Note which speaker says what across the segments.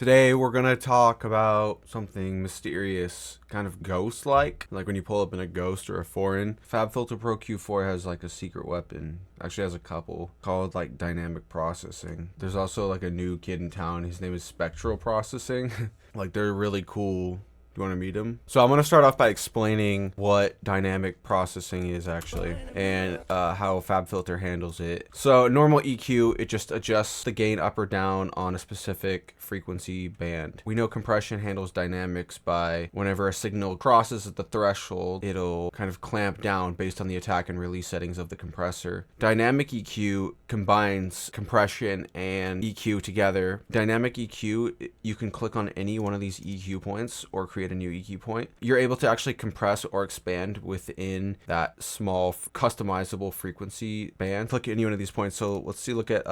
Speaker 1: Today we're gonna talk about something mysterious, kind of ghost-like when you pull up in a Ghost or a Foreign. FabFilter ProQ4 has like a secret weapon. Actually has a couple called like dynamic processing. There's also like a new kid in town. His name is Spectral processing. Like they're really cool. Do you want to meet him? So I'm going to start off by explaining what dynamic processing is actually and how FabFilter handles it. So normal EQ, it just adjusts the gain up or down on a specific frequency band. We know compression handles dynamics by whenever a signal crosses the threshold, it'll kind of clamp down based on the attack and release settings of the compressor. Dynamic EQ combines compression and EQ together. Dynamic EQ, you can click on any one of these EQ points or create a new EQ point. You're able to actually compress or expand within that small customizable frequency band. Click any one of these points. So let's see, look at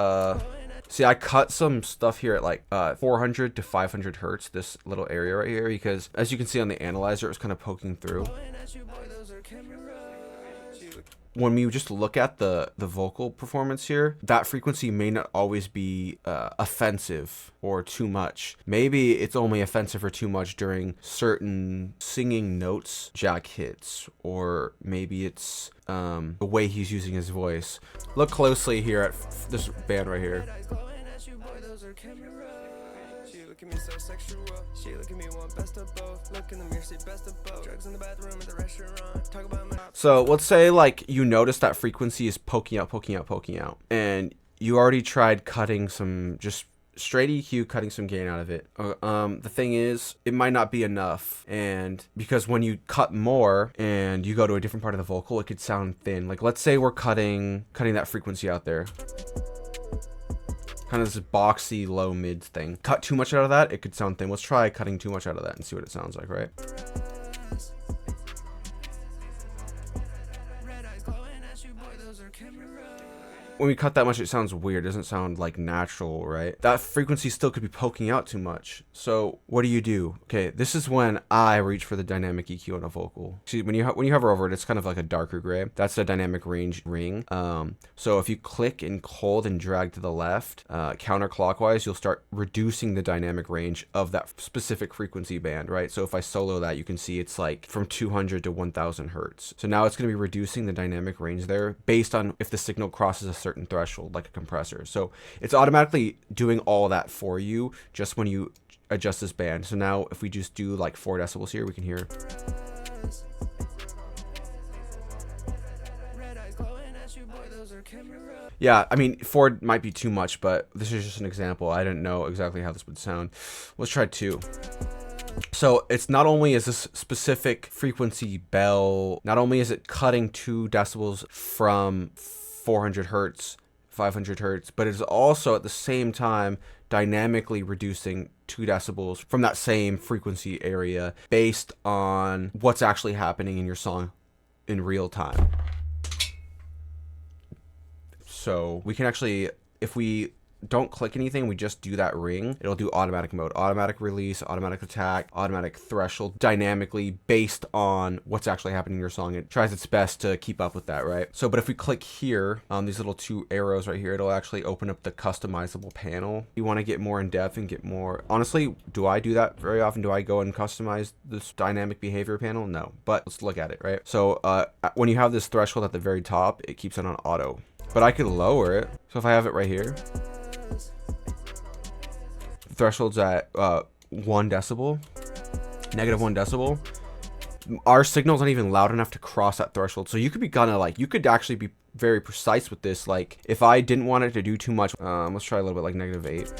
Speaker 1: see, I cut some stuff here at like 400 to 500 hertz, this little area right here, because as you can see on the analyzer, it's kind of poking through. When we just look at the vocal performance here, that frequency may not always be offensive or too much. Maybe it's only offensive or too much during certain singing notes Jack hits, or maybe it's the way he's using his voice. Look closely here at this band right here. Me so sexual. She look at me, want best of both. Look in the mirror, see best of both. Drugs in the bathroom at the restaurant. Talk about my. So let's say like you notice that frequency is poking out, and you already tried cutting some just straight EQ, cutting some gain out of it. The thing is, it might not be enough, and because when you cut more and you go to a different part of the vocal, it could sound thin. Like let's say we're cutting that frequency out there. Kind of this boxy low mid thing. Cut too much out of that, it could sound thin. Let's try cutting too much out of that and see what it sounds like, right? When we cut that much, it sounds weird. It doesn't sound like natural, right? That frequency still could be poking out too much. So what do? Okay, this is when I reach for the dynamic EQ on a vocal. See, when you hover over it, it's kind of like a darker gray. That's the dynamic range ring. So if you click and hold and drag to the left, counterclockwise, you'll start reducing the dynamic range of that specific frequency band, right? So if I solo that, you can see it's like from 200 to 1000 hertz. So now it's going to be reducing the dynamic range there based on if the signal crosses a certain threshold, like a compressor. So it's automatically doing all that for you just when you adjust this band. So now if we just do like 4 decibels here, we can hear. Yeah, I mean 4 might be too much, but this is just an example. I didn't know exactly how this would sound. Let's try 2. So it's not only is this specific frequency bell, not only is it cutting 2 decibels from 400 hertz, 500 hertz, but it's also at the same time dynamically reducing 2 decibels from that same frequency area based on what's actually happening in your song in real time. So we can actually, if we don't click anything, we just do that ring, it'll do automatic mode, automatic release, automatic attack, automatic threshold, dynamically based on what's actually happening in your song. It tries its best to keep up with that, right? So, but if we click here, these little 2 arrows right here, it'll actually open up the customizable panel. You want to get more in depth and get more, honestly, do I do that very often? Do I go and customize this dynamic behavior panel? No, but let's look at it, right? So when you have this threshold at the very top, it keeps it on auto, but I could lower it. So if I have it right here, threshold's at 1 decibel, negative 1 decibel. Our signal's not even loud enough to cross that threshold. So you could be you could actually be very precise with this. Like if I didn't want it to do too much, let's try a little bit like negative 8.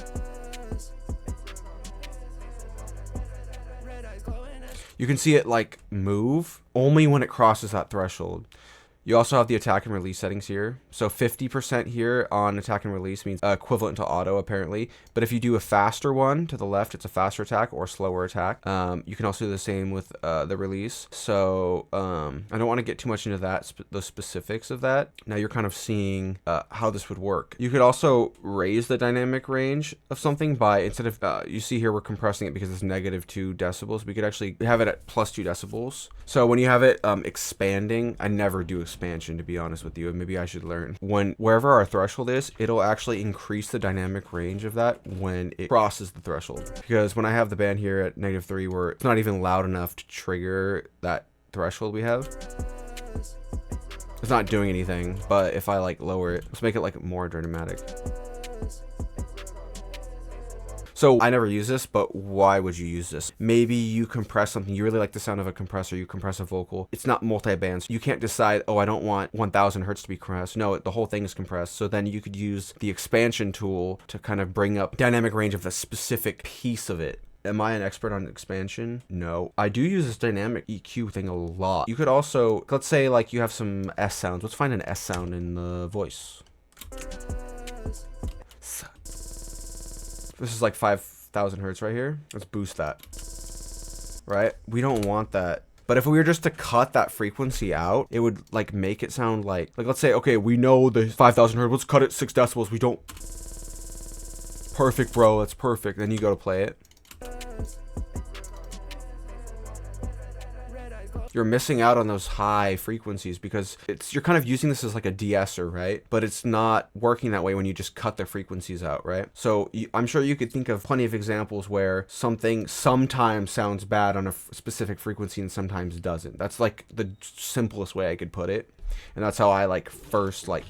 Speaker 1: You can see it like move only when it crosses that threshold. You also have the attack and release settings here. So 50% here on attack and release means equivalent to auto apparently. But if you do a faster one to the left, it's a faster attack or slower attack. You can also do the same with the release. So I don't want to get too much into that, the specifics of that. Now you're kind of seeing how this would work. You could also raise the dynamic range of something by, instead of, you see here we're compressing it because it's negative 2 decibels. We could actually have it at plus 2 decibels. So when you have it expanding, I never do expand expansion, to be honest with you, and maybe I should learn. Wherever our threshold is, it'll actually increase the dynamic range of that when it crosses the threshold. Because when I have the band here at -3 where it's not even loud enough to trigger that threshold we have, it's not doing anything. But if I like lower it, let's make it like more dramatic. So I never use this, but why would you use this? Maybe you compress something. You really like the sound of a compressor. You compress a vocal. It's not multi-band. So you can't decide, oh, I don't want 1000 hertz to be compressed. No, the whole thing is compressed. So then you could use the expansion tool to kind of bring up dynamic range of the specific piece of it. Am I an expert on expansion? No. I do use this dynamic EQ thing a lot. You could also, let's say like you have some S sounds. Let's find an S sound in the voice. This is like 5000 hertz right here. Let's boost that. Right? We don't want that. But if we were just to cut that frequency out, it would like make it sound like let's say, okay, we know the 5000 hertz. Let's cut it 6 decibels. We don't. Perfect, bro. That's perfect. Then you go to play it. You're missing out on those high frequencies because you're kind of using this as like a de-esser, right? But it's not working that way when you just cut the frequencies out, right? So I'm sure you could think of plenty of examples where something sometimes sounds bad on a specific frequency and sometimes doesn't. That's like the simplest way I could put it. And that's how I like first like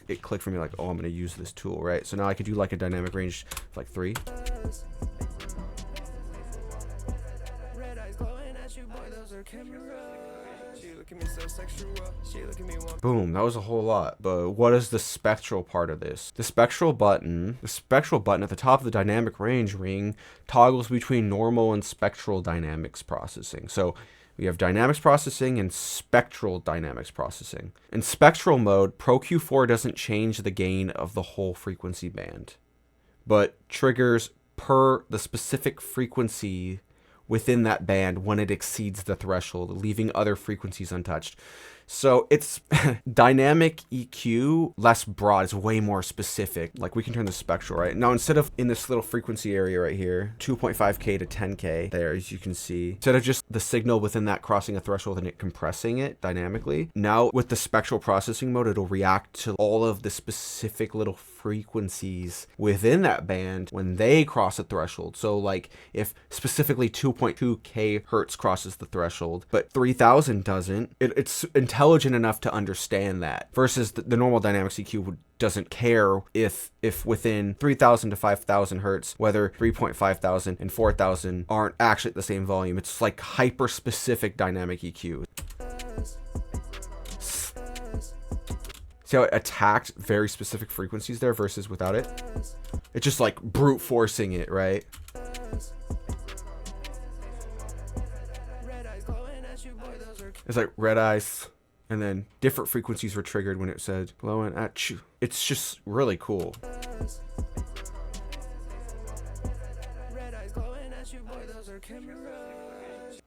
Speaker 1: it clicked for me like, oh, I'm going to use this tool, right? So now I could do like a dynamic range of like 3. Boom, that was a whole lot. But what is the spectral part of this? The spectral button at the top of the dynamic range ring toggles between normal and spectral dynamics processing. So we have dynamics processing and spectral dynamics processing. In spectral mode, ProQ4 doesn't change the gain of the whole frequency band, but triggers per the specific frequency within that band when it exceeds the threshold, leaving other frequencies untouched. So it's dynamic EQ, less broad, it's way more specific. Like we can turn the spectral, right? Now instead of in this little frequency area right here, 2.5K to 10K there, as you can see, instead of just the signal within that crossing a threshold and it compressing it dynamically, now with the spectral processing mode, it'll react to all of the specific little frequencies within that band when they cross a threshold. So like if specifically 2.2K hertz crosses the threshold, but 3000 doesn't, it's intelligent enough to understand that, versus the normal dynamics EQ doesn't care if within 3000 to 5000 hertz, whether 3.5000 and 4000 aren't actually at the same volume. It's like hyper specific dynamic EQ. See how it attacked very specific frequencies there versus without it? It's just like brute forcing it, right? It's like red eyes, and then different frequencies were triggered when it said glowing at you. It's just really cool.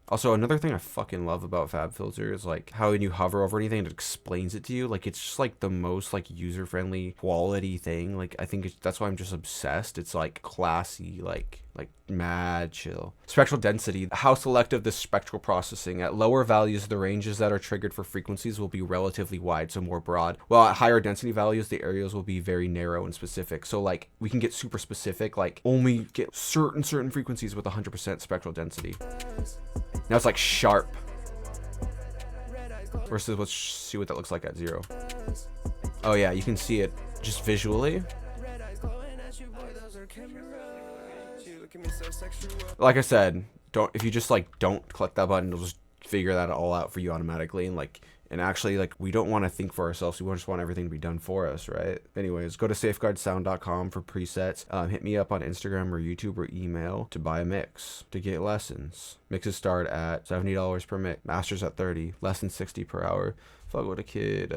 Speaker 1: Also, another thing I fucking love about FabFilter is like how when you hover over anything, it explains it to you. Like it's just like the most like user-friendly quality thing. Like I think that's why I'm just obsessed. It's like classy, like mad chill. Spectral density, how selective the spectral processing. At lower values, the ranges that are triggered for frequencies will be relatively wide, so more broad. While at higher density values, the areas will be very narrow and specific. So like we can get super specific, like only get certain frequencies with 100% spectral density. Now it's like sharp. Versus let's see what that looks like at 0. Oh yeah, you can see it just visually. Like I said, if you just like don't click that button, it'll just figure that all out for you automatically. And actually, like, we don't want to think for ourselves. We just want everything to be done for us, right? Anyways, go to safeguardsound.com for presets. Hit me up on Instagram or YouTube or email to buy a mix, to get lessons. Mixes start at $70 per mix. Masters at $30. Less than $60 per hour. Fuck with a kid.